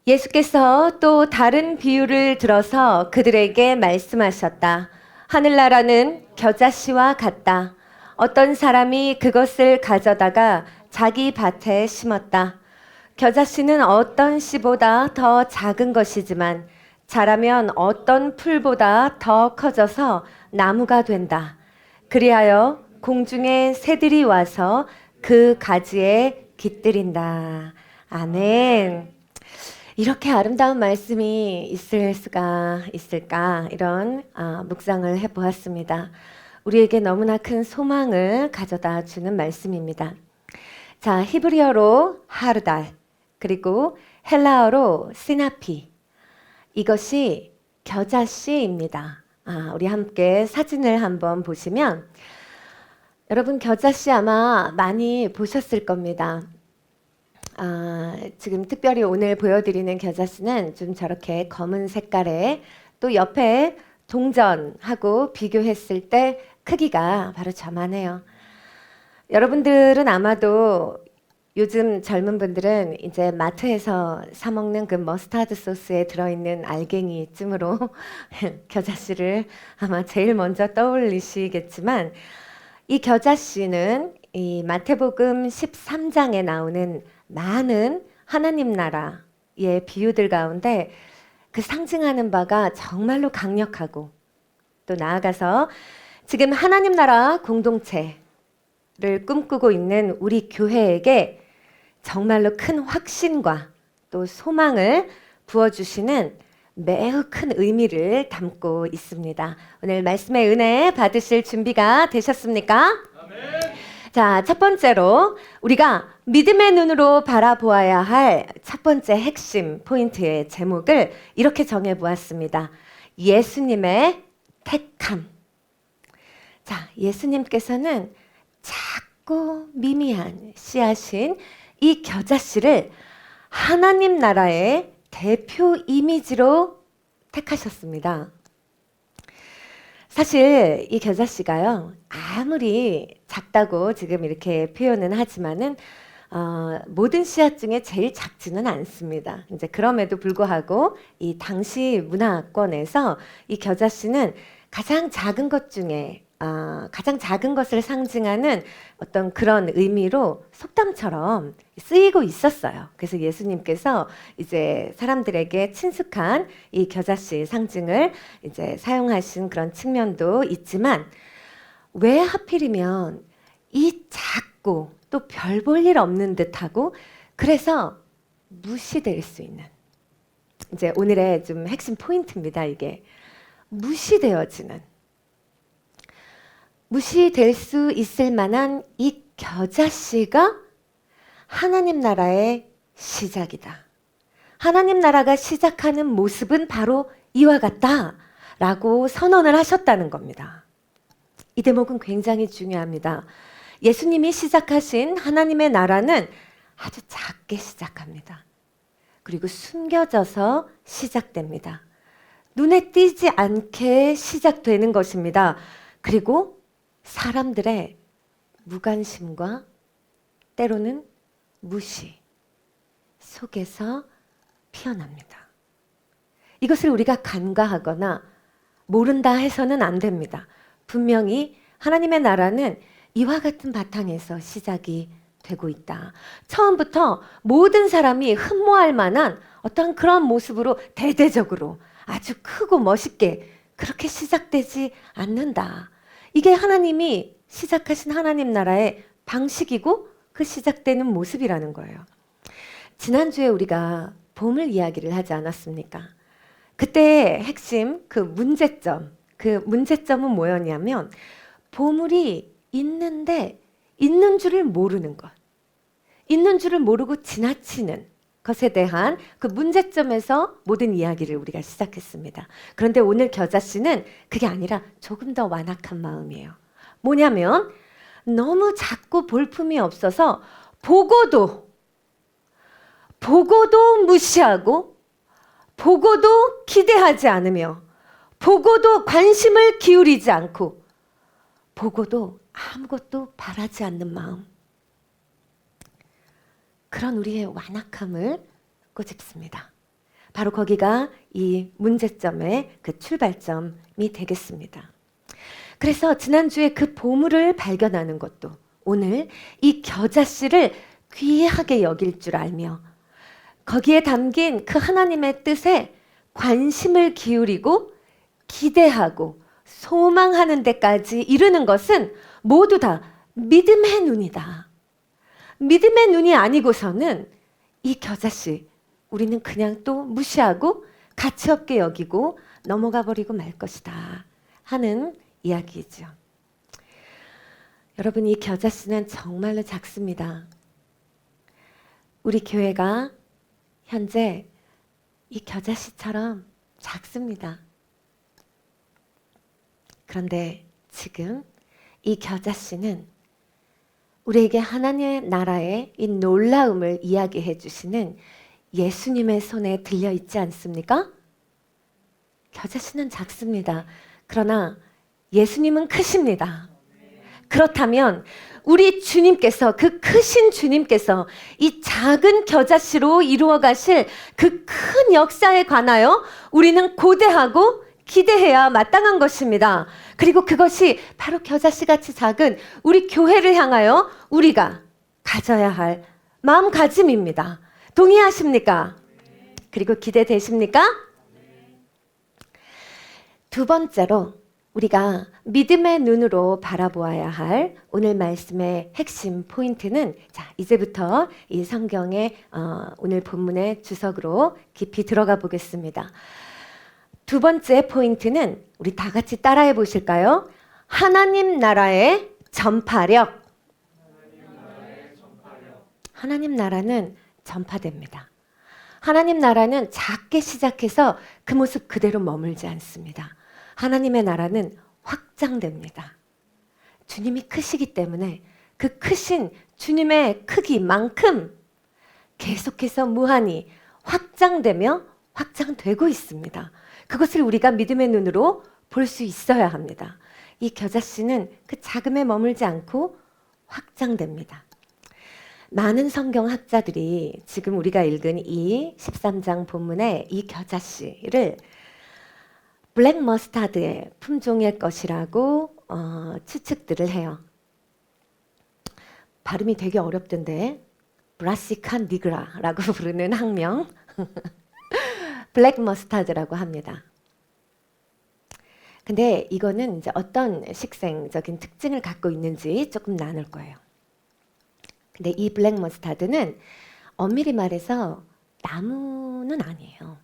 예수께서 또 다른 비유를 들어서 그들에게 말씀하셨다. 하늘나라는 겨자씨와 같다. 어떤 사람이 그것을 가져다가 자기 밭에 심었다. 겨자씨는 어떤 씨보다 더 작은 것이지만 자라면 어떤 풀보다 더 커져서 나무가 된다. 그리하여 공중의 새들이 와서 그 가지에 깃들인다. 아멘. 이렇게 아름다운 말씀이 있을 수가 있을까 이런 묵상을 해보았습니다. 우리에게 너무나 큰 소망을 가져다 주는 말씀입니다. 자, 히브리어로 하르달 그리고 헬라어로 시나피, 이것이 겨자씨입니다. 우리 함께 사진을 한번 보시면 여러분 겨자씨 아마 많이 보셨을 겁니다. 지금 특별히 오늘 보여드리는 겨자씨는 좀 저렇게 검은 색깔에 또 옆에 동전하고 비교했을 때 크기가 바로 저만해요. 여러분들은 아마도 요즘 젊은 분들은 이제 마트에서 사 먹는 그 머스타드 소스에 들어있는 알갱이쯤으로 겨자씨를 아마 제일 먼저 떠올리시겠지만 이 겨자씨는 이 마태복음 13장에 나오는 많은 하나님 나라의 비유들 가운데 그 상징하는 바가 정말로 강력하고 또 나아가서 지금 하나님 나라 공동체를 꿈꾸고 있는 우리 교회에게 정말로 큰 확신과 또 소망을 부어주시는 매우 큰 의미를 담고 있습니다. 오늘 말씀의 은혜 받으실 준비가 되셨습니까? 아멘. 자, 첫 번째로 우리가 믿음의 눈으로 바라보아야 할 첫 번째 핵심 포인트의 제목을 이렇게 정해보았습니다. 예수님의 택함. 자, 예수님께서는 작고 미미한 씨앗인 이 겨자씨를 하나님 나라의 대표 이미지로 택하셨습니다. 사실 이 겨자씨가요, 아무리 작다고 지금 이렇게 표현은 하지만은 모든 씨앗 중에 제일 작지는 않습니다. 이제 그럼에도 불구하고 이 당시 문화권에서 이 겨자씨는 가장 작은 것 중에 가장 작은 것을 상징하는 어떤 그런 의미로 속담처럼 쓰이고 있었어요. 그래서 예수님께서 이제 사람들에게 친숙한 이 겨자씨 상징을 이제 사용하신 그런 측면도 있지만 왜 하필이면 이 작고 또 별 볼 일 없는 듯하고 그래서 무시될 수 있는 이제 오늘의 좀 핵심 포인트입니다. 이게 무시되어지는 무시될 수 있을 만한 이 겨자씨가 하나님 나라의 시작이다. 하나님 나라가 시작하는 모습은 바로 이와 같다라고 선언을 하셨다는 겁니다. 이 대목은 굉장히 중요합니다. 예수님이 시작하신 하나님의 나라는 아주 작게 시작합니다. 그리고 숨겨져서 시작됩니다. 눈에 띄지 않게 시작되는 것입니다. 그리고 사람들의 무관심과 때로는 무시 속에서 피어납니다. 이것을 우리가 간과하거나 모른다 해서는 안 됩니다. 분명히 하나님의 나라는 이와 같은 바탕에서 시작이 되고 있다. 처음부터 모든 사람이 흠모할 만한 어떤 그런 모습으로 대대적으로 아주 크고 멋있게 그렇게 시작되지 않는다. 이게 하나님이 시작하신 하나님 나라의 방식이고 그 시작되는 모습이라는 거예요. 지난주에 우리가 보물 이야기를 하지 않았습니까? 그때의 핵심 그 문제점은 뭐였냐면 보물이 있는데 있는 줄을 모르는 것. 있는 줄을 모르고 지나치는 것에 대한 그 문제점에서 모든 이야기를 우리가 시작했습니다. 그런데 오늘 겨자씨는 그게 아니라 조금 더 완악한 마음이에요. 뭐냐면 너무 작고 볼품이 없어서 보고도 무시하고 보고도 기대하지 않으며 보고도 관심을 기울이지 않고 보고도 아무것도 바라지 않는 마음. 그런 우리의 완악함을 꼬집습니다. 바로 거기가 이 문제점의 그 출발점이 되겠습니다. 그래서 지난주에 그 보물을 발견하는 것도 오늘 이 겨자씨를 귀하게 여길 줄 알며 거기에 담긴 그 하나님의 뜻에 관심을 기울이고 기대하고 소망하는 데까지 이르는 것은 모두 다 믿음의 눈이다. 믿음의 눈이 아니고서는 이 겨자씨 우리는 그냥 또 무시하고 가치 없게 여기고 넘어가 버리고 말 것이다 하는 이야기이죠. 여러분, 이 겨자씨는 정말로 작습니다. 우리 교회가 현재 이 겨자씨처럼 작습니다. 그런데 지금 이 겨자씨는 우리에게 하나님의 나라의 이 놀라움을 이야기해 주시는 예수님의 손에 들려 있지 않습니까? 겨자씨는 작습니다. 그러나 예수님은 크십니다. 그렇다면 우리 주님께서, 그 크신 주님께서 이 작은 겨자씨로 이루어 가실 그 큰 역사에 관하여 우리는 고대하고 기대해야 마땅한 것입니다. 그리고 그것이 바로 겨자씨같이 작은 우리 교회를 향하여 우리가 가져야 할 마음가짐입니다. 동의하십니까? 그리고 기대되십니까? 두 번째로 우리가 믿음의 눈으로 바라보아야 할 오늘 말씀의 핵심 포인트는, 자, 이제부터 이 성경의 오늘 본문의 주석으로 깊이 들어가 보겠습니다. 두 번째 포인트는 우리 다 같이 따라해 보실까요? 하나님 나라의 전파력. 하나님 나라는 전파됩니다. 하나님 나라는 작게 시작해서 그 모습 그대로 머물지 않습니다. 하나님의 나라는 확장됩니다. 주님이 크시기 때문에 그 크신 주님의 크기만큼 계속해서 무한히 확장되며 확장되고 있습니다. 그것을 우리가 믿음의 눈으로 볼 수 있어야 합니다. 이 겨자씨는 그 작음에 머물지 않고 확장됩니다. 많은 성경학자들이 지금 우리가 읽은 이 13장 본문의 이 겨자씨를 블랙 머스타드의 품종일 것이라고 추측들을 해요. 발음이 되게 어렵던데 브라시카 니그라라고 부르는 학명 블랙 머스타드라고 합니다. 근데 이거는 이제 어떤 식생적인 특징을 갖고 있는지 조금 나눌 거예요. 근데 이 블랙 머스타드는 엄밀히 말해서 나무는 아니에요.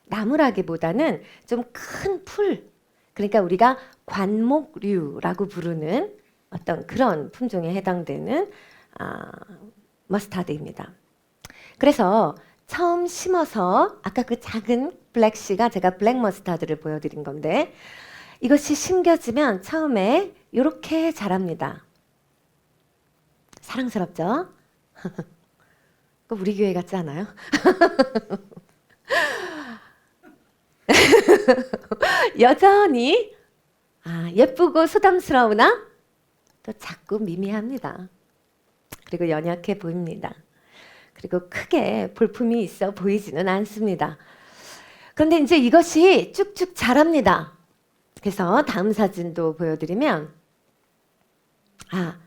나무라기보다는 좀 큰 풀, 그러니까 우리가 관목류라고 부르는 어떤 그런 품종에 해당되는 머스타드입니다. 그래서 처음 심어서 아까 그 작은 블랙씨가 제가 블랙 머스타드를 보여드린 건데 이것이 심겨지면 처음에 이렇게 자랍니다. 사랑스럽죠? 우리 교회 같지 않아요? 여전히 예쁘고 소담스러우나 또 작고 미미합니다. 그리고 연약해 보입니다. 그리고 크게 볼품이 있어 보이지는 않습니다. 그런데 이제 이것이 쭉쭉 자랍니다. 그래서 다음 사진도 보여드리면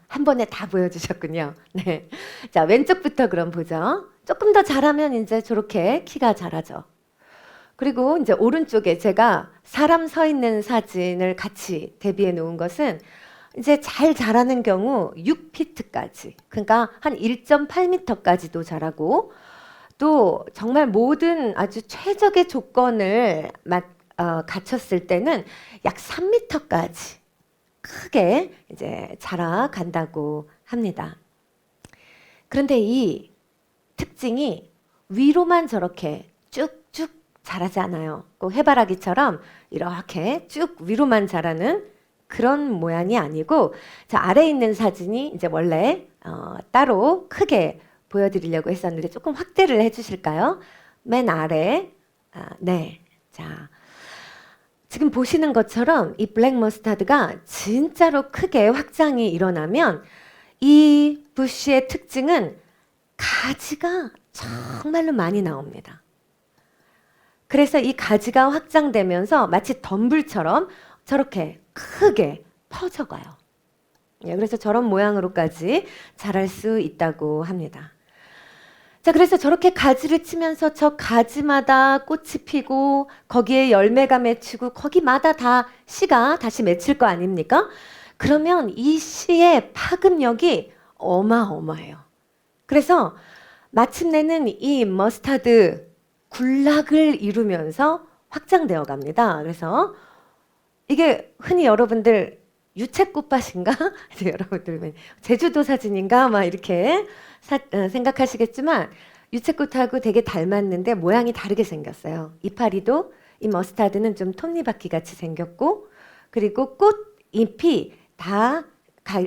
한 번에 다 보여주셨군요. 네, 자, 왼쪽부터 그럼 보죠. 조금 더 자라면 이제 저렇게 키가 자라죠. 그리고 이제 오른쪽에 제가 사람 서 있는 사진을 같이 대비해 놓은 것은 이제 잘 자라는 경우 6피트까지, 그러니까 한 1.8m까지도 자라고, 또 정말 모든 아주 최적의 조건을 갖췄을 때는 약 3m까지 크게 이제 자라간다고 합니다. 그런데 이 특징이 위로만 저렇게 쭉쭉 자라지 않아요. 꼭 해바라기처럼 이렇게 쭉 위로만 자라는 그런 모양이 아니고, 자, 아래에 있는 사진이 이제 원래 따로 크게 보여드리려고 했었는데 조금 확대를 해주실까요? 맨 아래, 네, 자, 지금 보시는 것처럼 이 블랙 머스타드가 진짜로 크게 확장이 일어나면 이 부시의 특징은 가지가 정말로 많이 나옵니다. 그래서 이 가지가 확장되면서 마치 덤불처럼 저렇게 크게 퍼져가요. 예, 그래서 저런 모양으로까지 자랄 수 있다고 합니다. 자, 그래서 저렇게 가지를 치면서 저 가지마다 꽃이 피고 거기에 열매가 맺히고 거기마다 다 씨가 다시 맺힐 거 아닙니까? 그러면 이 씨의 파급력이 어마어마해요. 그래서 마침내는 이 머스타드 군락을 이루면서 확장되어 갑니다. 그래서 이게 흔히 여러분들 유채꽃밭인가? 여러분들 제주도 사진인가? 막 이렇게 생각하시겠지만 유채꽃하고 되게 닮았는데 모양이 다르게 생겼어요. 이파리도 이 머스타드는 좀 톱니바퀴 같이 생겼고 그리고 꽃잎이 다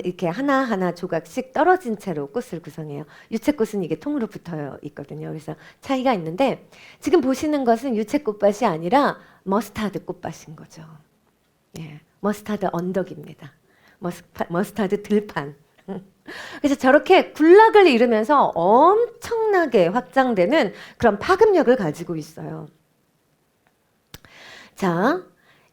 이렇게 하나하나 조각씩 떨어진 채로 꽃을 구성해요. 유채꽃은 이게 통으로 붙어 있거든요. 그래서 차이가 있는데 지금 보시는 것은 유채꽃밭이 아니라 머스타드 꽃밭인 거죠. 예, 머스타드 언덕입니다. 머스타드 들판. 그래서 저렇게 군락을 이루면서 엄청나게 확장되는 그런 파급력을 가지고 있어요. 자,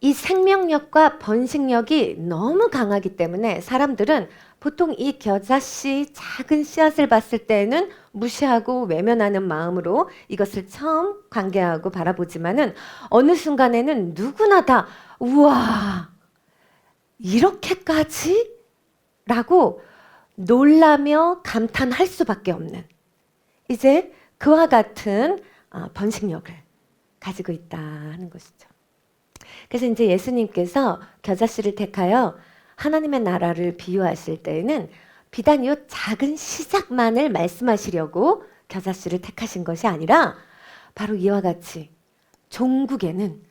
이 생명력과 번식력이 너무 강하기 때문에 사람들은 보통 이 겨자씨 작은 씨앗을 봤을 때는 무시하고 외면하는 마음으로 이것을 처음 관계하고 바라보지만은 어느 순간에는 누구나 다 우와 이렇게까지? 라고 놀라며 감탄할 수밖에 없는 이제 그와 같은 번식력을 가지고 있다 하는 것이죠. 그래서 이제 예수님께서 겨자씨를 택하여 하나님의 나라를 비유하실 때에는 비단 이 작은 시작만을 말씀하시려고 겨자씨를 택하신 것이 아니라 바로 이와 같이 종국에는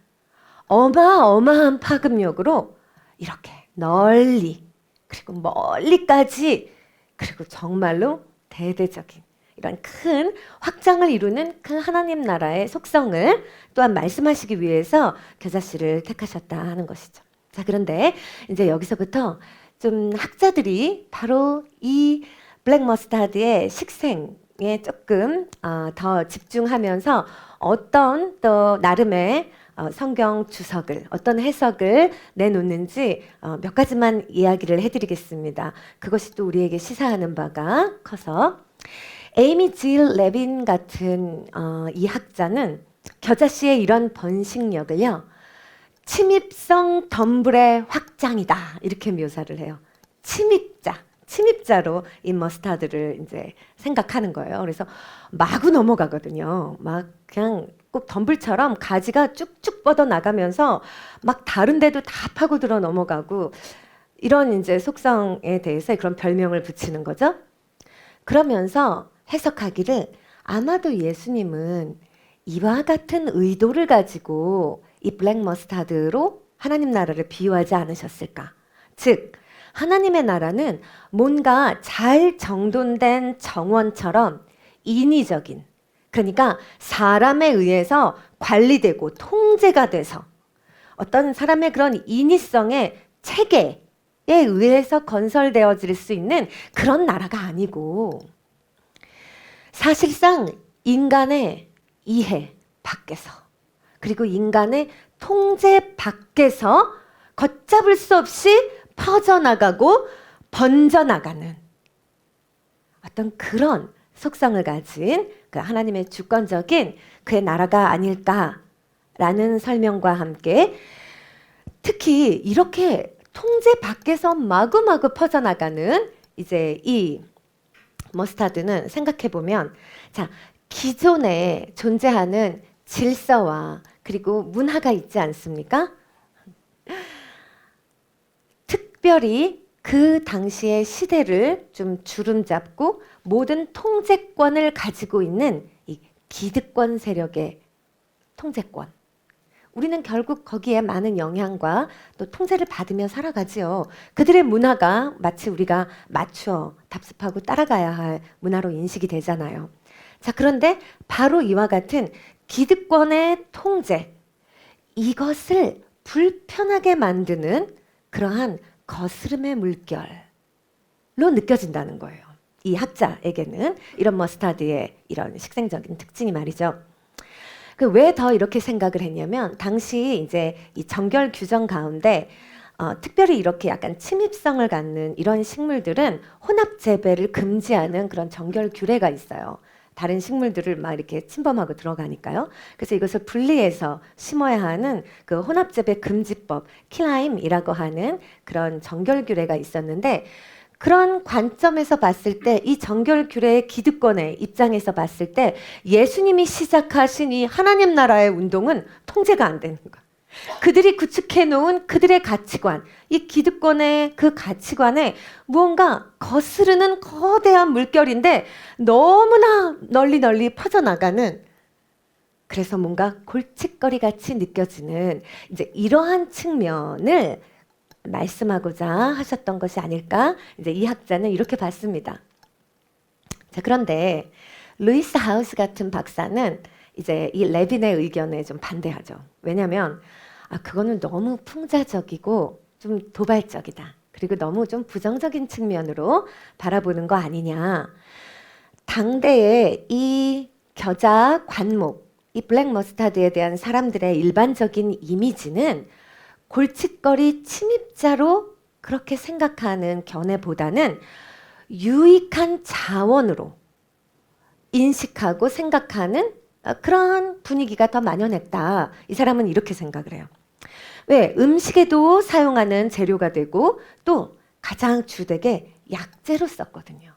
어마어마한 파급력으로 이렇게 널리 그리고 멀리까지 그리고 정말로 대대적인 이런 큰 확장을 이루는 그 하나님 나라의 속성을 또한 말씀하시기 위해서 겨자씨를 택하셨다 하는 것이죠. 자, 그런데 이제 여기서부터 좀 학자들이 바로 이 블랙 머스타드의 식생에 조금 더 집중하면서 어떤 또 나름의 성경 주석을 어떤 해석을 내놓는지 몇 가지만 이야기를 해드리겠습니다. 그것이 또 우리에게 시사하는 바가 커서 에이미 질 레빈 같은 이 학자는 겨자씨의 이런 번식력을요 침입성 덤불의 확장이다 이렇게 묘사를 해요. 침입자로 이 머스타드를 이제 생각하는 거예요. 그래서 마구 넘어가거든요. 막 그냥 꼭 덤불처럼 가지가 쭉쭉 뻗어 나가면서 막 다른 데도 다 파고들어 넘어가고 이런 이제 속성에 대해서 그런 별명을 붙이는 거죠. 그러면서 해석하기를 아마도 예수님은 이와 같은 의도를 가지고 이 블랙 머스타드로 하나님 나라를 비유하지 않으셨을까? 즉 하나님의 나라는 뭔가 잘 정돈된 정원처럼 인위적인 그러니까 사람에 의해서 관리되고 통제가 돼서 어떤 사람의 그런 인위성의 체계에 의해서 건설되어질 수 있는 그런 나라가 아니고 사실상 인간의 이해 밖에서 그리고 인간의 통제 밖에서 걷잡을 수 없이 퍼져나가고 번져나가는 어떤 그런 속성을 가진 그 하나님의 주권적인 그의 나라가 아닐까라는 설명과 함께 특히 이렇게 통제 밖에서 마구마구 퍼져나가는 이제 이 머스타드는 생각해 보면 자 기존에 존재하는 질서와 그리고 문화가 있지 않습니까? 특별히 그 당시의 시대를 좀 주름잡고 모든 통제권을 가지고 있는 이 기득권 세력의 통제권. 우리는 결국 거기에 많은 영향과 또 통제를 받으며 살아가지요. 그들의 문화가 마치 우리가 맞춰 답습하고 따라가야 할 문화로 인식이 되잖아요. 자, 그런데 바로 이와 같은 기득권의 통제, 이것을 불편하게 만드는 그러한 거스름의 물결로 느껴진다는 거예요. 이 학자에게는 이런 머스타드의 이런 식생적인 특징이 말이죠. 왜 더 이렇게 생각을 했냐면 당시 이제 이 정결 규정 가운데 특별히 이렇게 약간 침입성을 갖는 이런 식물들은 혼합 재배를 금지하는 그런 정결 규례가 있어요. 다른 식물들을 막 이렇게 침범하고 들어가니까요. 그래서 이것을 분리해서 심어야 하는 그 혼합 재배 금지법, 킬라임이라고 하는 그런 정결 규례가 있었는데 그런 관점에서 봤을 때 이 정결 규례의 기득권의 입장에서 봤을 때 예수님이 시작하신 이 하나님 나라의 운동은 통제가 안 되는 거야. 그들이 구축해 놓은 그들의 가치관, 이 기득권의 그 가치관에 무언가 거스르는 거대한 물결인데 너무나 널리 퍼져나가는, 그래서 뭔가 골칫거리 같이 느껴지는 이제 이러한 측면을 말씀하고자 하셨던 것이 아닐까, 이제 이 학자는 이렇게 봤습니다. 자, 그런데 루이스 하우스 같은 박사는 이제 이 레빈의 의견에 좀 반대하죠. 왜냐하면 그거는 너무 풍자적이고 좀 도발적이다. 그리고 너무 좀 부정적인 측면으로 바라보는 거 아니냐. 당대의 이 겨자 관목, 이 블랙 머스타드에 대한 사람들의 일반적인 이미지는 골칫거리 침입자로 그렇게 생각하는 견해보다는 유익한 자원으로 인식하고 생각하는 그런 분위기가 더 만연했다. 이 사람은 이렇게 생각을 해요. 왜? 음식에도 사용하는 재료가 되고 또 가장 주되게 약재로 썼거든요.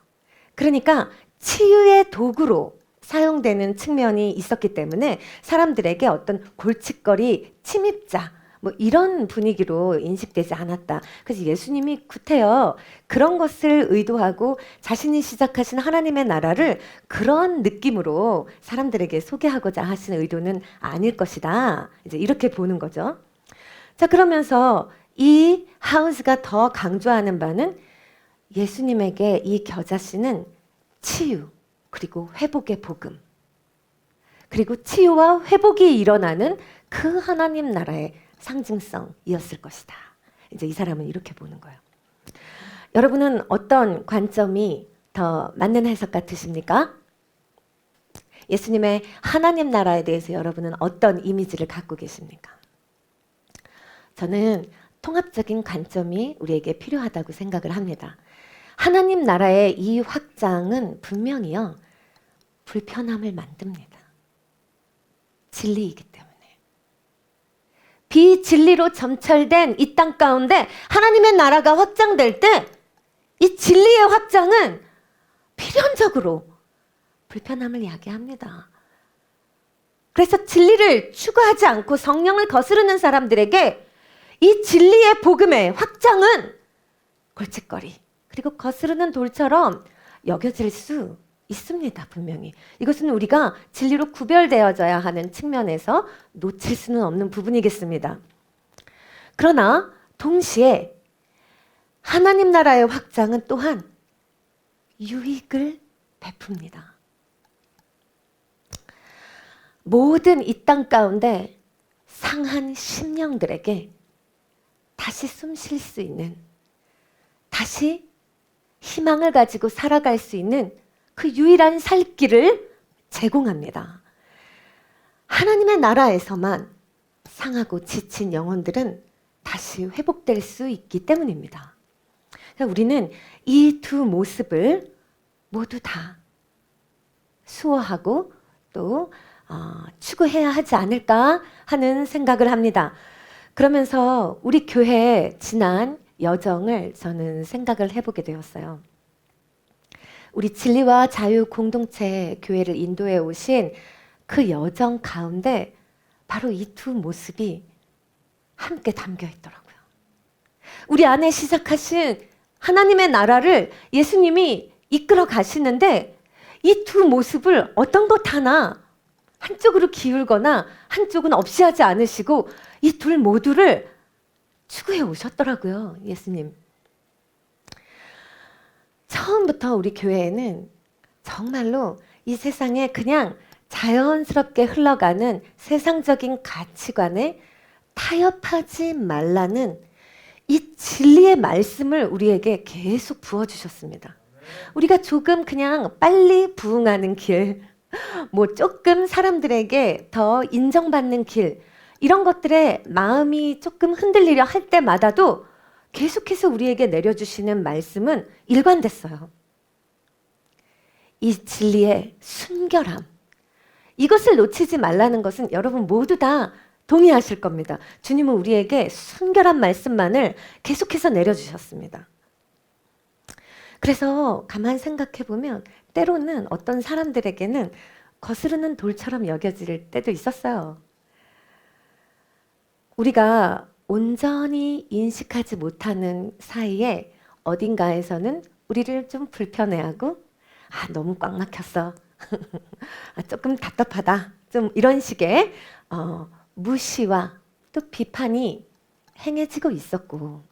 그러니까 치유의 도구로 사용되는 측면이 있었기 때문에 사람들에게 어떤 골칫거리 침입자 뭐 이런 분위기로 인식되지 않았다. 그래서 예수님이 구태여 그런 것을 의도하고 자신이 시작하신 하나님의 나라를 그런 느낌으로 사람들에게 소개하고자 하신 의도는 아닐 것이다. 이제 이렇게 보는 거죠. 자, 그러면서 이 하우스가 더 강조하는 바는 예수님에게 이 겨자씨는 치유 그리고 회복의 복음, 그리고 치유와 회복이 일어나는 그 하나님 나라의 상징성이었을 것이다. 이제 이 사람은 이렇게 보는 거예요. 여러분은 어떤 관점이 더 맞는 해석 같으십니까? 예수님의 하나님 나라에 대해서 여러분은 어떤 이미지를 갖고 계십니까? 저는 통합적인 관점이 우리에게 필요하다고 생각을 합니다. 하나님 나라의 이 확장은 분명히요, 불편함을 만듭니다. 진리이기 때문에. 비진리로 점철된 이 땅 가운데 하나님의 나라가 확장될 때 이 진리의 확장은 필연적으로 불편함을 야기합니다. 그래서 진리를 추구하지 않고 성령을 거스르는 사람들에게 이 진리의 복음의 확장은 골칫거리 그리고 거스르는 돌처럼 여겨질 수 있습니다. 분명히. 이것은 우리가 진리로 구별되어져야 하는 측면에서 놓칠 수는 없는 부분이겠습니다. 그러나 동시에 하나님 나라의 확장은 또한 유익을 베풉니다. 모든 이 땅 가운데 상한 심령들에게 다시 숨 쉴 수 있는, 다시 희망을 가지고 살아갈 수 있는 그 유일한 살 길을 제공합니다. 하나님의 나라에서만 상하고 지친 영혼들은 다시 회복될 수 있기 때문입니다. 그러니까 우리는 이 두 모습을 모두 다 수호하고 또 추구해야 하지 않을까 하는 생각을 합니다. 그러면서 우리 교회의 지난 여정을 저는 생각을 해보게 되었어요. 우리 진리와 자유 공동체 교회를 인도해 오신 그 여정 가운데 바로 이 두 모습이 함께 담겨 있더라고요. 우리 안에 시작하신 하나님의 나라를 예수님이 이끌어 가시는데 이 두 모습을 어떤 것 하나 한쪽으로 기울거나 한쪽은 없이 하지 않으시고 이 둘 모두를 추구해 오셨더라고요, 예수님. 처음부터 우리 교회에는 정말로 이 세상에 그냥 자연스럽게 흘러가는 세상적인 가치관에 타협하지 말라는 이 진리의 말씀을 우리에게 계속 부어주셨습니다. 우리가 조금 그냥 빨리 부응하는 길, 뭐 조금 사람들에게 더 인정받는 길, 이런 것들에 마음이 조금 흔들리려 할 때마다도 계속해서 우리에게 내려주시는 말씀은 일관됐어요. 이 진리의 순결함, 이것을 놓치지 말라는 것은 여러분 모두 다 동의하실 겁니다. 주님은 우리에게 순결한 말씀만을 계속해서 내려주셨습니다. 그래서 가만 생각해 보면 때로는 어떤 사람들에게는 거스르는 돌처럼 여겨질 때도 있었어요. 우리가 온전히 인식하지 못하는 사이에 어딘가에서는 우리를 좀 불편해하고, 너무 꽉 막혔어. 조금 답답하다. 좀 이런 식의 무시와 또 비판이 행해지고 있었고,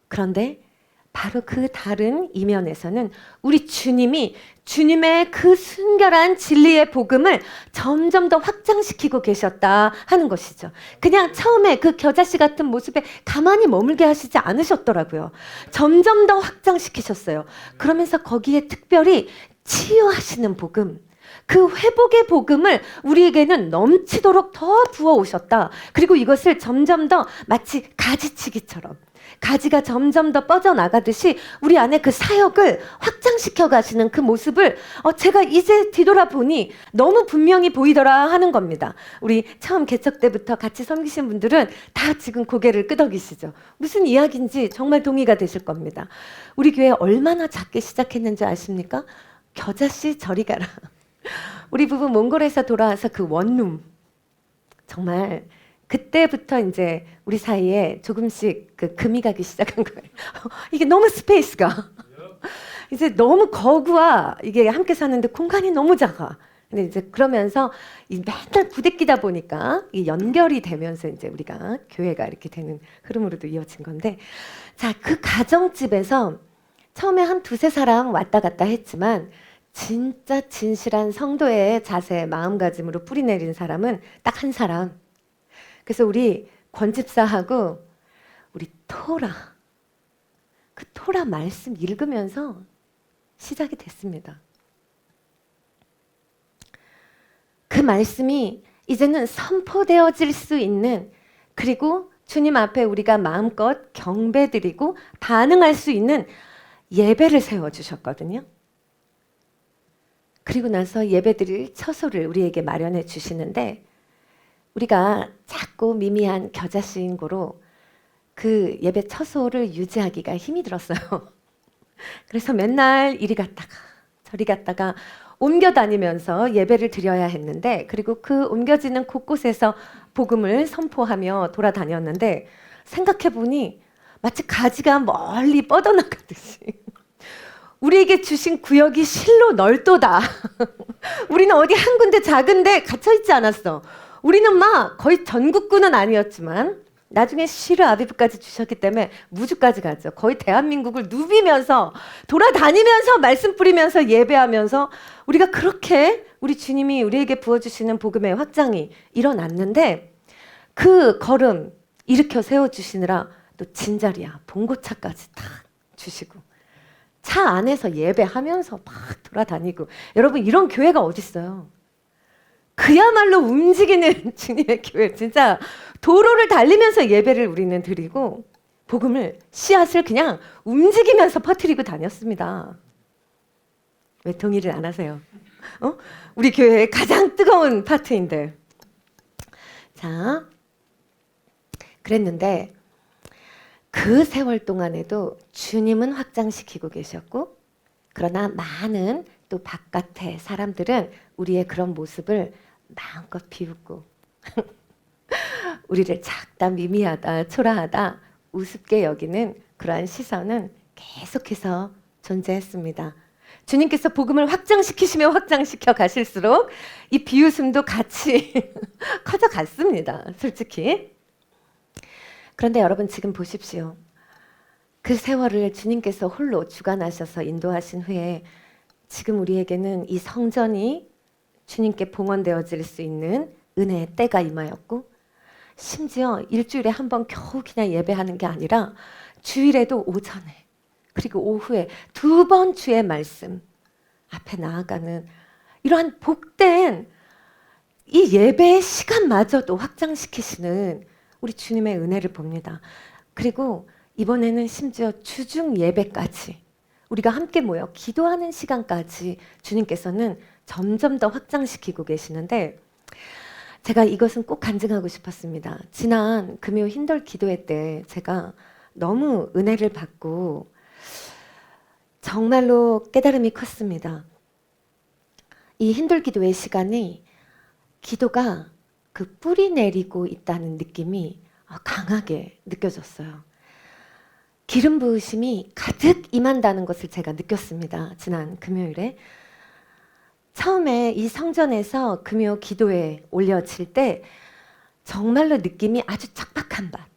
그런데 바로 그 다른 이면에서는 우리 주님이 주님의 그 순결한 진리의 복음을 점점 더 확장시키고 계셨다 하는 것이죠. 그냥 처음에 그 겨자씨 같은 모습에 가만히 머물게 하시지 않으셨더라고요. 점점 더 확장시키셨어요. 그러면서 거기에 특별히 치유하시는 복음, 그 회복의 복음을 우리에게는 넘치도록 더 부어오셨다. 그리고 이것을 점점 더 마치 가지치기처럼, 가지가 점점 더 뻗어나가듯이 우리 안에 그 사역을 확장시켜 가시는 그 모습을 제가 이제 뒤돌아보니 너무 분명히 보이더라 하는 겁니다. 우리 처음 개척 때부터 같이 섬기신 분들은 다 지금 고개를 끄덕이시죠. 무슨 이야기인지 정말 동의가 되실 겁니다. 우리 교회 얼마나 작게 시작했는지 아십니까? 겨자씨 저리 가라. 우리 부부 몽골에서 돌아와서 그 원룸, 정말 그때부터 이제 우리 사이에 조금씩 그 금이 가기 시작한 거예요. 이게 너무 스페이스가 이제 너무 거구와 이게 함께 사는데 공간이 너무 작아. 근데 이제 그러면서 맨날 부대끼다 보니까 이 연결이 되면서 이제 우리가 교회가 이렇게 되는 흐름으로도 이어진 건데, 자, 그 가정집에서 처음에 한 두세 사람 왔다 갔다 했지만 진짜 진실한 성도의 자세, 마음가짐으로 뿌리내린 사람은 딱 한 사람. 그래서 우리 권집사하고 우리 그 토라 말씀 읽으면서 시작이 됐습니다. 그 말씀이 이제는 선포되어질 수 있는, 그리고 주님 앞에 우리가 마음껏 경배드리고 반응할 수 있는 예배를 세워주셨거든요. 그리고 나서 예배드릴 처소를 우리에게 마련해 주시는데, 우리가 작고 미미한 겨자씨인 고로 그 예배 처소를 유지하기가 힘이 들었어요. 그래서 맨날 이리 갔다가 저리 갔다가 옮겨 다니면서 예배를 드려야 했는데, 그리고 그 옮겨지는 곳곳에서 복음을 선포하며 돌아다녔는데, 생각해 보니 마치 가지가 멀리 뻗어나가듯이 우리에게 주신 구역이 실로 넓도다. 우리는 어디 한 군데 작은데 갇혀있지 않았어. 우리는 막 거의 전국구는 아니었지만 나중에 시르 아비브까지 주셨기 때문에 무주까지 가죠. 거의 대한민국을 누비면서 돌아다니면서 말씀 뿌리면서 예배하면서 우리가 그렇게 우리 주님이 우리에게 부어주시는 복음의 확장이 일어났는데, 그 걸음 일으켜 세워주시느라 또 진자리야 봉고차까지 다 주시고 차 안에서 예배하면서 막 돌아다니고. 여러분, 이런 교회가 어딨어요? 그야말로 움직이는 주님의 교회. 진짜 도로를 달리면서 예배를 우리는 드리고 복음을, 씨앗을 그냥 움직이면서 퍼뜨리고 다녔습니다. 왜 동의를 안 하세요? 우리 교회의 가장 뜨거운 파트인데. 자, 그랬는데 그 세월 동안에도 주님은 확장시키고 계셨고, 그러나 많은 또 바깥의 사람들은 우리의 그런 모습을 마음껏 비웃고 우리를 작다, 미미하다, 초라하다, 우습게 여기는 그러한 시선은 계속해서 존재했습니다. 주님께서 복음을 확장시키시며 확장시켜 가실수록 이 비웃음도 같이 커져갔습니다. 솔직히. 그런데 여러분, 지금 보십시오. 그 세월을 주님께서 홀로 주관하셔서 인도하신 후에 지금 우리에게는 이 성전이 주님께 봉헌되어질 수 있는 은혜의 때가 임하였고, 심지어 일주일에 한 번 겨우 그냥 예배하는 게 아니라 주일에도 오전에 그리고 오후에 2번 주의 말씀 앞에 나아가는 이러한 복된 이 예배의 시간마저도 확장시키시는 우리 주님의 은혜를 봅니다. 그리고 이번에는 심지어 주중 예배까지 우리가 함께 모여 기도하는 시간까지 주님께서는 점점 더 확장시키고 계시는데, 제가 이것은 꼭 간증하고 싶었습니다. 지난 금요 흰돌 기도회 때 제가 너무 은혜를 받고 정말로 깨달음이 컸습니다. 이 흰돌 기도회 시간이 기도가 그 뿌리 내리고 있다는 느낌이 강하게 느껴졌어요. 기름 부으심이 가득 임한다는 것을 제가 느꼈습니다. 지난 금요일에. 처음에 이 성전에서 금요 기도에 올려질 때 정말로 느낌이 아주 척박한 밭.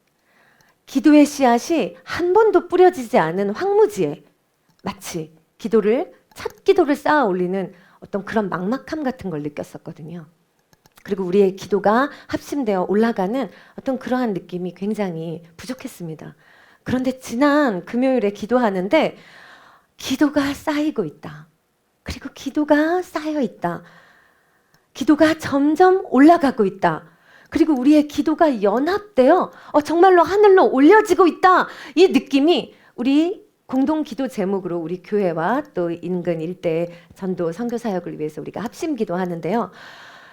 기도의 씨앗이 한 번도 뿌려지지 않은 황무지에 마치 첫 기도를 쌓아 올리는 어떤 그런 막막함 같은 걸 느꼈었거든요. 그리고 우리의 기도가 합심되어 올라가는 어떤 그러한 느낌이 굉장히 부족했습니다. 그런데 지난 금요일에 기도하는데 기도가 쌓이고 있다. 그리고 기도가 쌓여 있다. 기도가 점점 올라가고 있다. 그리고 우리의 기도가 연합되어 정말로 하늘로 올려지고 있다. 이 느낌이 우리 공동 기도 제목으로 우리 교회와 또 인근 일대 전도 선교 사역을 위해서 우리가 합심 기도하는데요.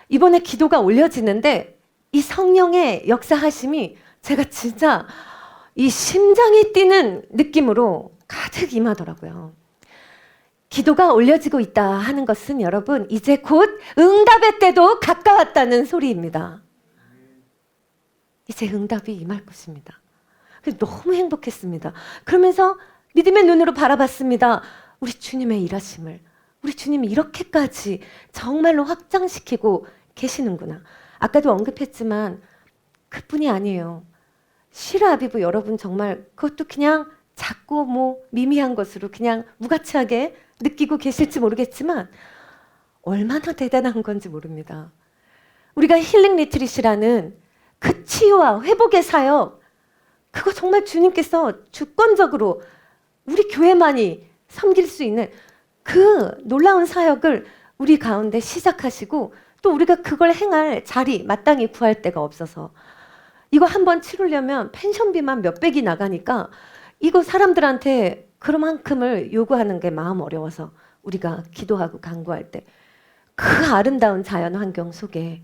이번에 기도가 올려지는데 이 성령의 역사하심이 제가 진짜 이 심장이 뛰는 느낌으로 가득 임하더라고요. 기도가 올려지고 있다 하는 것은 여러분 이제 곧 응답의 때도 가까웠다는 소리입니다. 이제 응답이 임할 것입니다. 너무 행복했습니다. 그러면서 믿음의 눈으로 바라봤습니다. 우리 주님의 일하심을, 우리 주님이 이렇게까지 정말로 확장시키고 계시는구나. 아까도 언급했지만 그뿐이 아니에요. 시라 아비브 여러분 정말 그것도 그냥 작고 미미한 것으로 그냥 무가치하게 느끼고 계실지 모르겠지만 얼마나 대단한 건지 모릅니다. 우리가 힐링 리트릿이라는 그 치유와 회복의 사역, 그거 정말 주님께서 주권적으로 우리 교회만이 섬길 수 있는 그 놀라운 사역을 우리 가운데 시작하시고 또 우리가 그걸 행할 자리 마땅히 구할 데가 없어서 이거 한번 치르려면 펜션비만 몇백이 나가니까 이거 사람들한테 그만큼을 요구하는 게 마음 어려워서 우리가 기도하고 간구할 때 그 아름다운 자연 환경 속에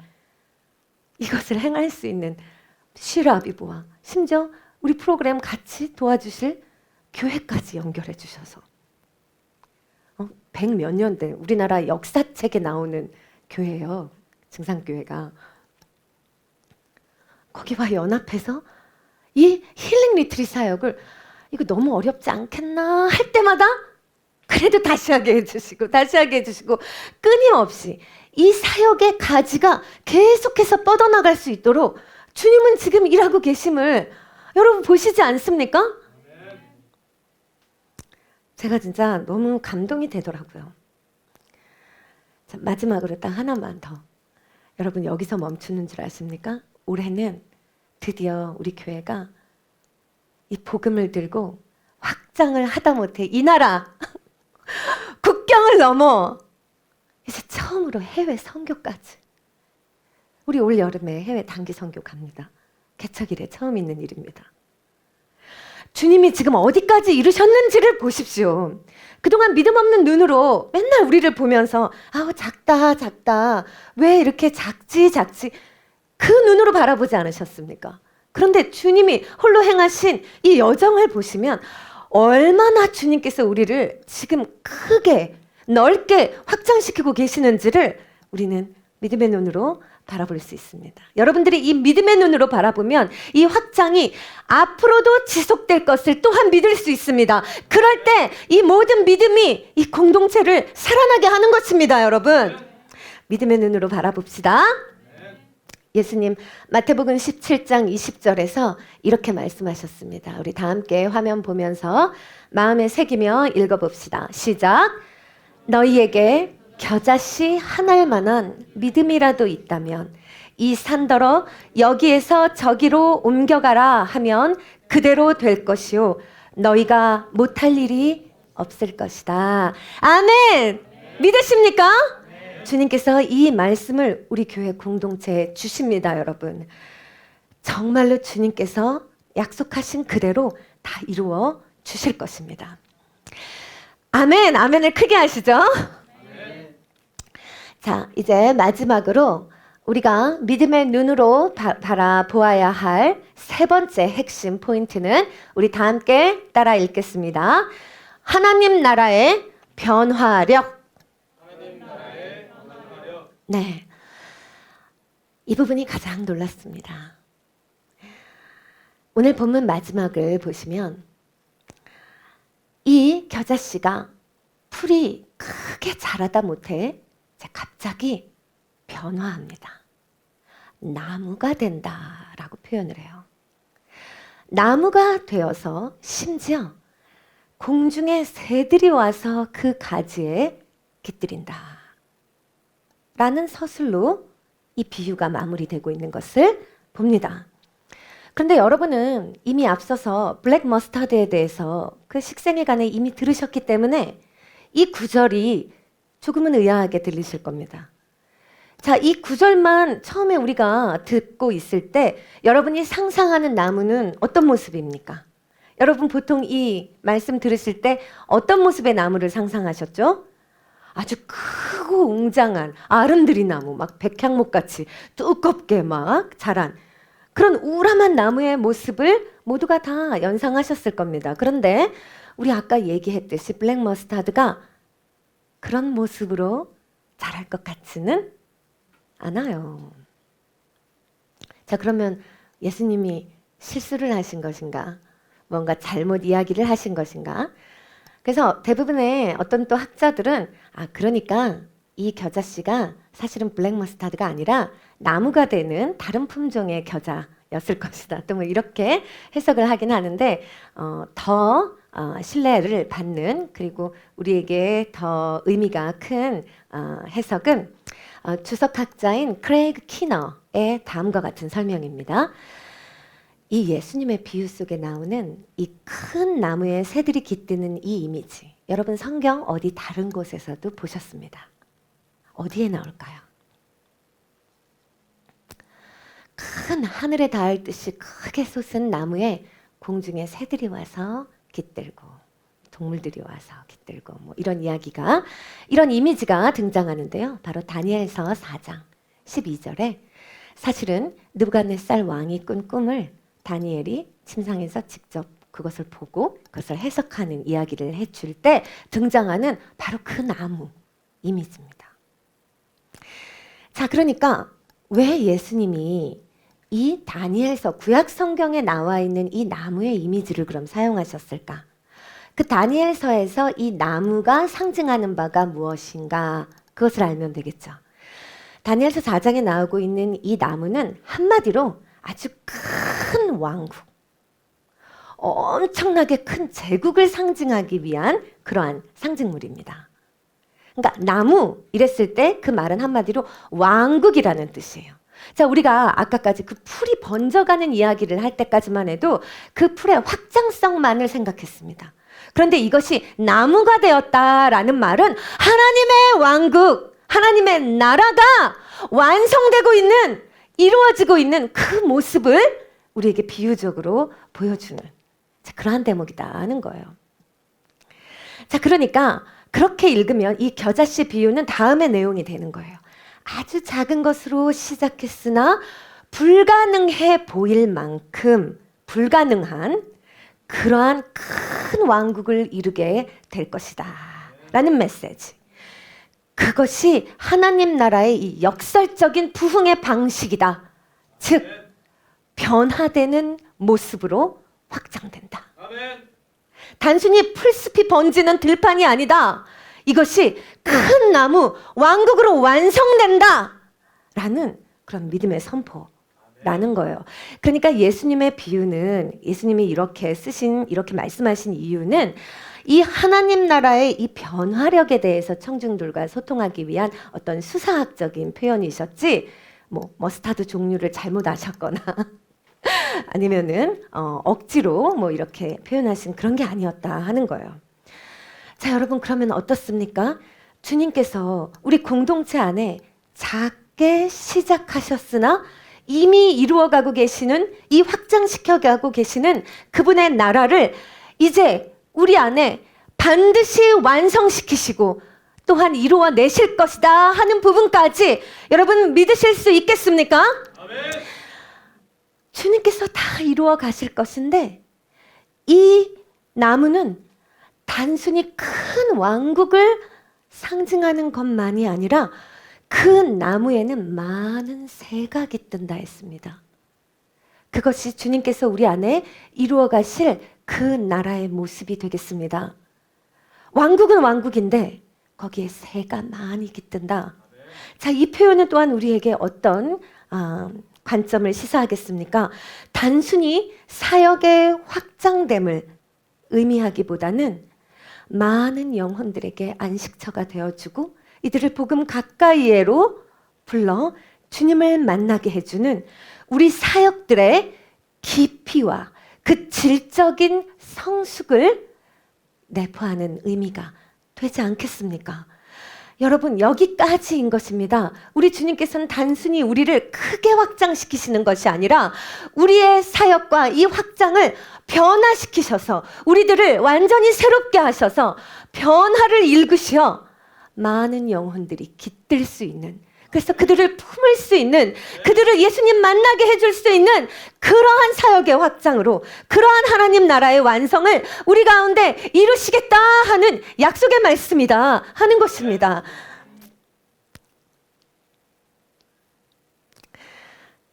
이것을 행할 수 있는 시라비보와 심지어 우리 프로그램 같이 도와주실 교회까지 연결해 주셔서 100몇 년 된 우리나라 역사책에 나오는 교회예요. 증산교회가. 거기와 연합해서 이 힐링 리트릿 사역을 이거 너무 어렵지 않겠나 할 때마다 그래도 다시 하게 해주시고 끊임없이 이 사역의 가지가 계속해서 뻗어나갈 수 있도록 주님은 지금 일하고 계심을 여러분 보시지 않습니까? 제가 진짜 너무 감동이 되더라고요. 자, 마지막으로 딱 하나만 더. 여러분 여기서 멈추는 줄 아십니까? 올해는 드디어 우리 교회가 이 복음을 들고 확장을 하다못해 이 나라 국경을 넘어 이제 처음으로 해외 선교까지. 우리 올 여름에 해외 단기 선교 갑니다. 개척 이래 처음 있는 일입니다. 주님이 지금 어디까지 이르셨는지를 보십시오. 그동안 믿음 없는 눈으로 맨날 우리를 보면서 아우 작다 왜 이렇게 작지 그 눈으로 바라보지 않으셨습니까? 그런데 주님이 홀로 행하신 이 여정을 보시면 얼마나 주님께서 우리를 지금 크게 넓게 확장시키고 계시는지를 우리는 믿음의 눈으로 바라볼 수 있습니다. 여러분들이 이 믿음의 눈으로 바라보면 이 확장이 앞으로도 지속될 것을 또한 믿을 수 있습니다. 그럴 때 이 모든 믿음이 이 공동체를 살아나게 하는 것입니다. 여러분 믿음의 눈으로 바라봅시다. 예수님 마태복음 17장 20절에서 이렇게 말씀하셨습니다. 우리 다 함께 화면 보면서 마음에 새기며 읽어봅시다. 시작. 너희에게 겨자씨 한 알만한 믿음이라도 있다면 이 산더러 여기에서 저기로 옮겨가라 하면 그대로 될 것이요 너희가 못할 일이 없을 것이다. 아멘. 믿으십니까? 주님께서 이 말씀을 우리 교회 공동체에 주십니다, 여러분. 정말로 주님께서 약속하신 그대로 다 이루어 주실 것입니다. 아멘, 아멘을 크게 하시죠? 아멘. 자, 이제 마지막으로 우리가 믿음의 눈으로 바라보아야 할 세 번째 핵심 포인트는 우리 다 함께 따라 읽겠습니다. 하나님 나라의 변화력. 네, 이 부분이 가장 놀랐습니다. 오늘 본문 마지막을 보시면 이 겨자씨가 풀이 크게 자라다 못해 갑자기 변화합니다. 나무가 된다라고 표현을 해요. 나무가 되어서 심지어 공중의 새들이 와서 그 가지에 깃들인다 라는 서술로 이 비유가 마무리되고 있는 것을 봅니다. 그런데 여러분은 이미 앞서서 블랙 머스타드에 대해서 그 식생일간에 이미 들으셨기 때문에 이 구절이 조금은 의아하게 들리실 겁니다. 자, 이 구절만 처음에 우리가 듣고 있을 때 여러분이 상상하는 나무는 어떤 모습입니까? 여러분 보통 이 말씀 들으실 때 어떤 모습의 나무를 상상하셨죠? 아주 크고 웅장한 아름드리 나무, 막 백향목같이 두껍게 막 자란 그런 우람한 나무의 모습을 모두가 다 연상하셨을 겁니다. 그런데 우리 아까 얘기했듯이 블랙 머스타드가 그런 모습으로 자랄 것 같지는 않아요. 자, 그러면 예수님이 실수를 하신 것인가? 뭔가 잘못 이야기를 하신 것인가? 그래서 대부분의 어떤 또 학자들은 그러니까 이 겨자씨가 사실은 블랙 머스타드가 아니라 나무가 되는 다른 품종의 겨자였을 것이다. 또 뭐 이렇게 해석을 하긴 하는데 더 신뢰를 받는 그리고 우리에게 더 의미가 큰 해석은 주석학자인 크레이그 키너의 다음과 같은 설명입니다. 이 예수님의 비유 속에 나오는 이 큰 나무에 새들이 깃드는 이 이미지, 여러분 성경 어디 다른 곳에서도 보셨습니다. 어디에 나올까요? 큰 하늘에 닿을 듯이 크게 솟은 나무에 공중에 새들이 와서 깃들고 동물들이 와서 깃들고 뭐 이런 이야기가, 이런 이미지가 등장하는데요. 바로 다니엘서 4장 12절에 사실은 느부갓네살 왕이 꾼 꿈을 다니엘이 침상에서 직접 그것을 보고 그것을 해석하는 이야기를 해줄 때 등장하는 바로 그 나무 이미지입니다. 자, 그러니까 왜 예수님이 이 다니엘서 구약 성경에 나와 있는 이 나무의 이미지를 그럼 사용하셨을까? 그 다니엘서에서 이 나무가 상징하는 바가 무엇인가? 그것을 알면 되겠죠. 다니엘서 4장에 나오고 있는 이 나무는 한마디로 아주 큰 왕국, 엄청나게 큰 제국을 상징하기 위한 그러한 상징물입니다. 그러니까 나무 이랬을 때 그 말은 한마디로 왕국이라는 뜻이에요. 자, 우리가 아까까지 그 풀이 번져가는 이야기를 할 때까지만 해도 그 풀의 확장성만을 생각했습니다. 그런데 이것이 나무가 되었다라는 말은 하나님의 왕국, 하나님의 나라가 완성되고 있는, 이루어지고 있는 그 모습을 우리에게 비유적으로 보여주는 그러한 대목이다 하는 거예요. 자, 그러니까 그렇게 읽으면 이 겨자씨 비유는 다음의 내용이 되는 거예요. 아주 작은 것으로 시작했으나 불가능해 보일 만큼 불가능한 그러한 큰 왕국을 이루게 될 것이다 라는 메시지. 그것이 하나님 나라의 이 역설적인 부흥의 방식이다. 즉 변화되는 모습으로 확장된다. 아멘. 단순히 풀숲이 번지는 들판이 아니다. 이것이 큰 나무, 왕국으로 완성된다 라는 그런 믿음의 선포라는 거예요. 그러니까 예수님의 비유는, 예수님이 이렇게 쓰신, 이렇게 말씀하신 이유는 이 하나님 나라의 이 변화력에 대해서 청중들과 소통하기 위한 어떤 수사학적인 표현이셨지, 뭐 머스타드 종류를 잘못 아셨거나 아니면은 억지로 뭐 이렇게 표현하신 그런 게 아니었다 하는 거예요. 자, 여러분 그러면 어떻습니까? 주님께서 우리 공동체 안에 작게 시작하셨으나 이미 이루어가고 계시는, 이 확장시켜가고 계시는 그분의 나라를 이제 우리 안에 반드시 완성시키시고 또한 이루어내실 것이다 하는 부분까지 여러분 믿으실 수 있겠습니까? 아멘. 주님께서 다 이루어 가실 것인데 이 나무는 단순히 큰 왕국을 상징하는 것만이 아니라 그 나무에는 많은 새각이 뜬다 했습니다. 그것이 주님께서 우리 안에 이루어 가실 그 나라의 모습이 되겠습니다. 왕국은 왕국인데 거기에 새가 많이 깃든다. 자, 이 표현은 또한 우리에게 어떤 관점을 시사하겠습니까? 단순히 사역의 확장됨을 의미하기보다는 많은 영혼들에게 안식처가 되어주고 이들을 복음 가까이에로 불러 주님을 만나게 해주는 우리 사역들의 깊이와 그 질적인 성숙을 내포하는 의미가 되지 않겠습니까? 여러분, 여기까지인 것입니다. 우리 주님께서는 단순히 우리를 크게 확장시키시는 것이 아니라 우리의 사역과 이 확장을 변화시키셔서 우리들을 완전히 새롭게 하셔서 변화를 일구시어 많은 영혼들이 깃들 수 있는, 그래서 그들을 품을 수 있는, 그들을 예수님 만나게 해줄 수 있는 그러한 사역의 확장으로 그러한 하나님 나라의 완성을 우리 가운데 이루시겠다 하는 약속의 말씀이다 하는 것입니다.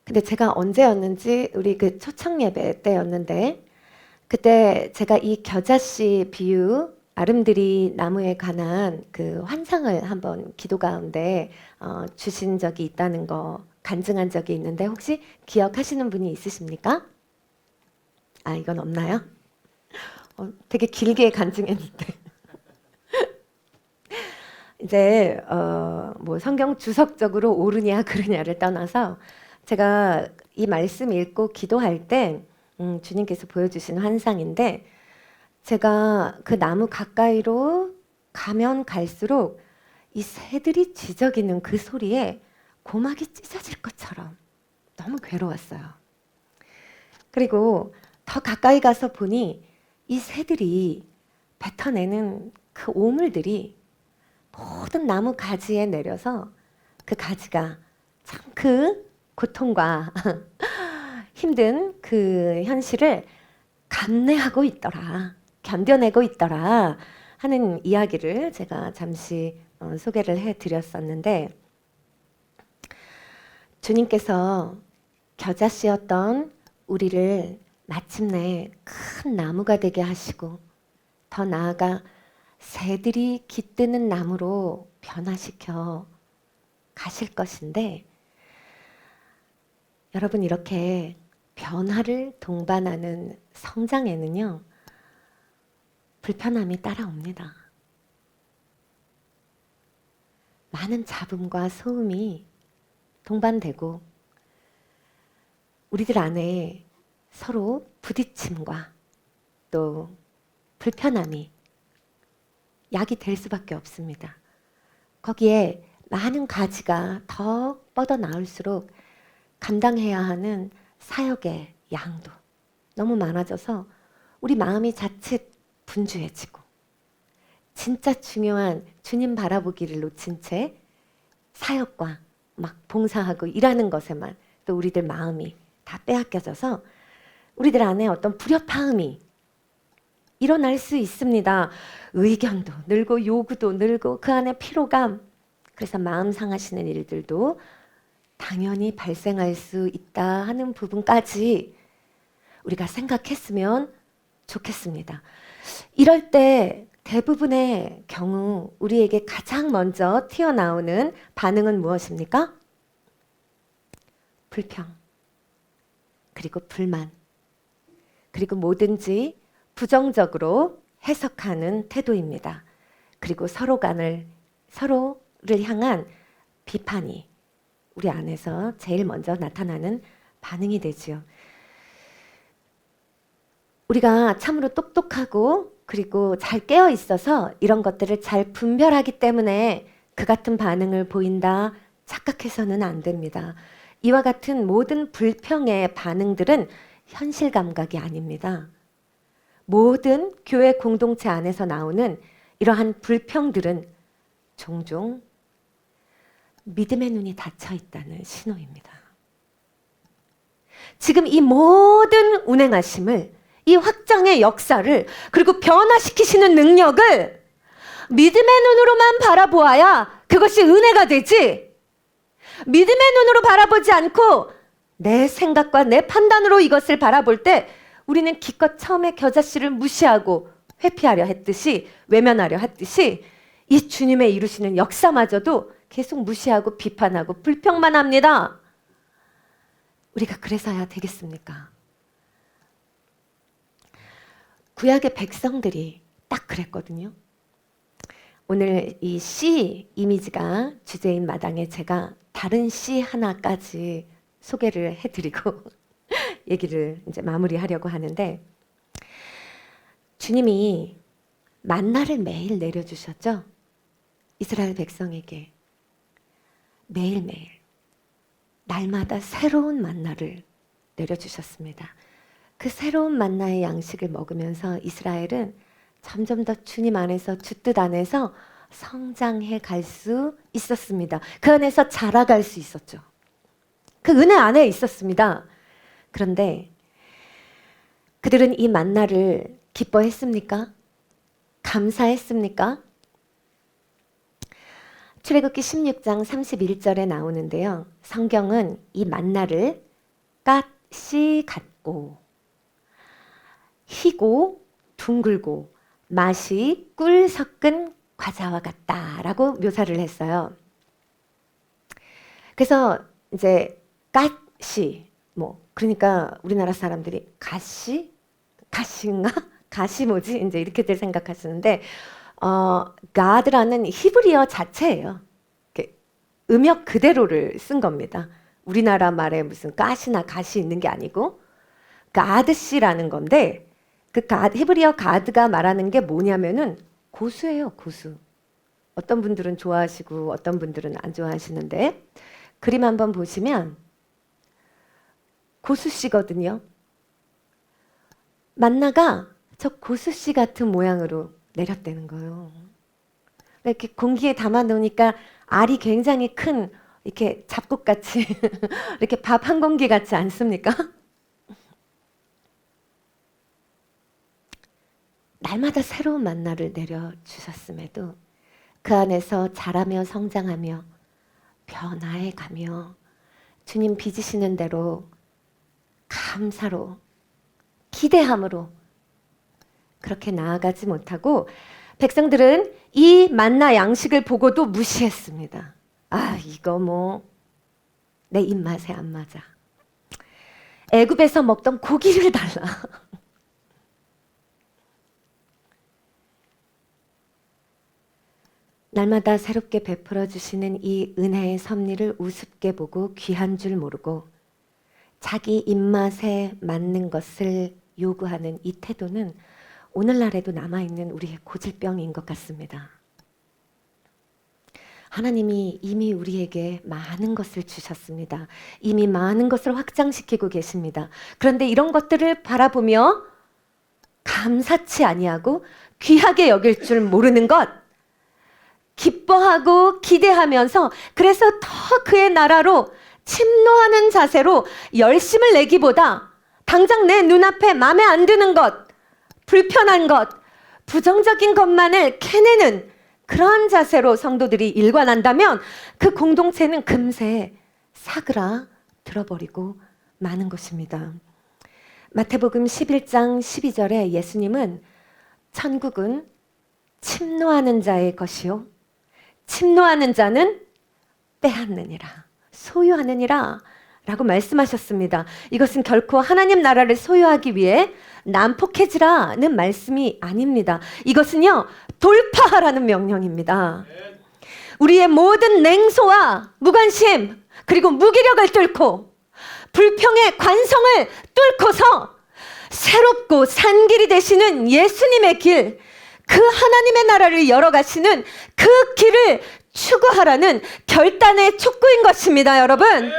근데 제가 언제였는지 우리 그 초청 예배 때였는데 그때 제가 이 겨자씨 비유 아름드리 나무에 관한 그 환상을 한번 기도 가운데 주신 적이 있다는 거 간증한 적이 있는데 혹시 기억하시는 분이 있으십니까? 아, 이건 없나요? 되게 길게 간증했는데 이제 뭐 성경 주석적으로 옳으냐 그르냐를 떠나서 제가 이 말씀 읽고 기도할 때 주님께서 보여주신 환상인데 제가 그 나무 가까이로 가면 갈수록 이 새들이 지저귀는 그 소리에 고막이 찢어질 것처럼 너무 괴로웠어요. 그리고 더 가까이 가서 보니 이 새들이 뱉어내는 그 오물들이 모든 나무 가지에 내려서 그 가지가 참 그 고통과 힘든 그 현실을 감내하고 있더라, 견뎌내고 있더라 하는 이야기를 제가 잠시 소개를 해드렸었는데 주님께서 겨자씨였던 우리를 마침내 큰 나무가 되게 하시고 더 나아가 새들이 깃드는 나무로 변화시켜 가실 것인데 여러분, 이렇게 변화를 동반하는 성장에는요 불편함이 따라옵니다. 많은 잡음과 소음이 동반되고 우리들 안에 서로 부딪힘과 또 불편함이 약이 될 수밖에 없습니다. 거기에 많은 가지가 더 뻗어 나올수록 감당해야 하는 사역의 양도 너무 많아져서 우리 마음이 자칫 분주해지고 진짜 중요한 주님 바라보기를 놓친 채 사역과 막 봉사하고 일하는 것에만 또 우리들 마음이 다 빼앗겨져서 우리들 안에 어떤 불협화음이 일어날 수 있습니다. 의견도 늘고 요구도 늘고 그 안에 피로감, 그래서 마음 상하시는 일들도 당연히 발생할 수 있다 하는 부분까지 우리가 생각했으면 좋겠습니다. 이럴 때 대부분의 경우 우리에게 가장 먼저 튀어나오는 반응은 무엇입니까? 불평, 그리고 불만, 그리고 뭐든지 부정적으로 해석하는 태도입니다. 그리고 서로를 향한 비판이 우리 안에서 제일 먼저 나타나는 반응이 되지요. 우리가 참으로 똑똑하고 그리고 잘 깨어 있어서 이런 것들을 잘 분별하기 때문에 그 같은 반응을 보인다 착각해서는 안 됩니다. 이와 같은 모든 불평의 반응들은 현실 감각이 아닙니다. 모든 교회 공동체 안에서 나오는 이러한 불평들은 종종 믿음의 눈이 닫혀 있다는 신호입니다. 지금 이 모든 운행하심을, 이 확장의 역사를, 그리고 변화시키시는 능력을 믿음의 눈으로만 바라보아야 그것이 은혜가 되지, 믿음의 눈으로 바라보지 않고 내 생각과 내 판단으로 이것을 바라볼 때 우리는 기껏 처음에 겨자씨를 무시하고 회피하려 했듯이, 외면하려 했듯이 이 주님의 이루시는 역사마저도 계속 무시하고 비판하고 불평만 합니다. 우리가 그래서야 되겠습니까? 구약의 백성들이 딱 그랬거든요. 오늘 이 씨 이미지가 주제인 마당에 제가 다른 씨 하나까지 소개를 해드리고 얘기를 이제 마무리하려고 하는데, 주님이 만나를 매일 내려주셨죠. 이스라엘 백성에게 매일매일 날마다 새로운 만나를 내려주셨습니다. 그 새로운 만나의 양식을 먹으면서 이스라엘은 점점 더 주님 안에서, 주 뜻 안에서 성장해 갈 수 있었습니다. 그 안에서 자라갈 수 있었죠. 그 은혜 안에 있었습니다. 그런데 그들은 이 만나를 기뻐했습니까? 감사했습니까? 출애굽기 16장 31절에 나오는데요. 성경은 이 만나를 갓씨 같고 희고 둥글고 맛이 꿀 섞은 과자와 같다라고 묘사를 했어요. 그래서 이제 갓씨, 그러니까 우리나라 사람들이 갓씨? 갓씨인가? 갓이 뭐지? 이제 이렇게들 생각하시는데, God라는 히브리어 자체예요. 음역 그대로를 쓴 겁니다. 우리나라 말에 무슨 가시나 가시 있는 게 아니고 God씨라는 건데, 그 히브리어 God가 말하는 게 뭐냐면은 고수예요, 고수. 어떤 분들은 좋아하시고 어떤 분들은 안 좋아하시는데, 그림 한번 보시면 고수씨거든요. 만나가 저 고수씨 같은 모양으로 내렸다는 거예요. 이렇게 공기에 담아 놓으니까 알이 굉장히 큰, 이렇게 잡곡같이 이렇게 밥 한 공기 같지 않습니까? 날마다 새로운 만나를 내려주셨음에도 그 안에서 자라며 성장하며 변화해 가며 주님 빚으시는 대로 감사로, 기대함으로 그렇게 나아가지 못하고, 백성들은 이 만나 양식을 보고도 무시했습니다. 아, 이거 내 입맛에 안 맞아. 애굽에서 먹던 고기를 달라. 날마다 새롭게 베풀어 주시는 이 은혜의 섭리를 우습게 보고 귀한 줄 모르고 자기 입맛에 맞는 것을 요구하는 이 태도는 오늘날에도 남아있는 우리의 고질병인 것 같습니다. 하나님이 이미 우리에게 많은 것을 주셨습니다. 이미 많은 것을 확장시키고 계십니다. 그런데 이런 것들을 바라보며 감사치 아니하고 귀하게 여길 줄 모르는 것, 기뻐하고 기대하면서 그래서 더 그의 나라로 침노하는 자세로 열심을 내기보다 당장 내 눈앞에 마음에 안 드는 것, 불편한 것, 부정적인 것만을 캐내는 그런 자세로 성도들이 일관한다면 그 공동체는 금세 사그라들어버리고 마는 것입니다. 마태복음 11장 12절에 예수님은 천국은 침노하는 자의 것이요 침노하는 자는 빼앗느니라, 소유하느니라 라고 말씀하셨습니다. 이것은 결코 하나님 나라를 소유하기 위해 난폭해지라는 말씀이 아닙니다. 이것은요, 돌파하라는 명령입니다. 우리의 모든 냉소와 무관심, 그리고 무기력을 뚫고 불평의 관성을 뚫고서 새롭고 산 길이 되시는 예수님의 길, 그 하나님의 나라를 열어가시는 그 길을 추구하라는 결단의 촉구인 것입니다, 여러분.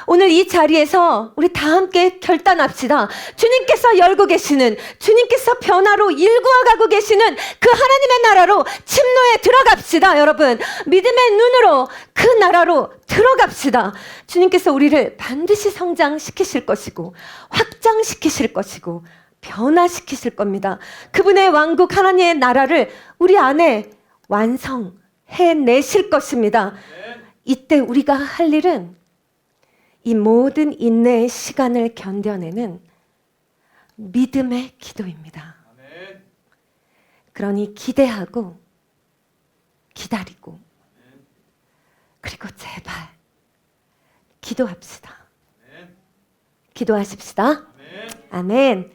오늘 이 자리에서 우리 다 함께 결단합시다. 주님께서 열고 계시는, 주님께서 변화로 일구어가고 계시는 그 하나님의 나라로 침노에 들어갑시다, 여러분. 믿음의 눈으로 그 나라로 들어갑시다. 주님께서 우리를 반드시 성장시키실 것이고 확장시키실 것이고 변화시키실 겁니다. 그분의 왕국 하나님의 나라를 우리 안에 완성해내실 것입니다. 이때 우리가 할 일은 이 모든 인내의 시간을 견뎌내는 믿음의 기도입니다. 그러니 기대하고 기다리고 그리고 제발 기도합시다. 기도하십시다. 아멘.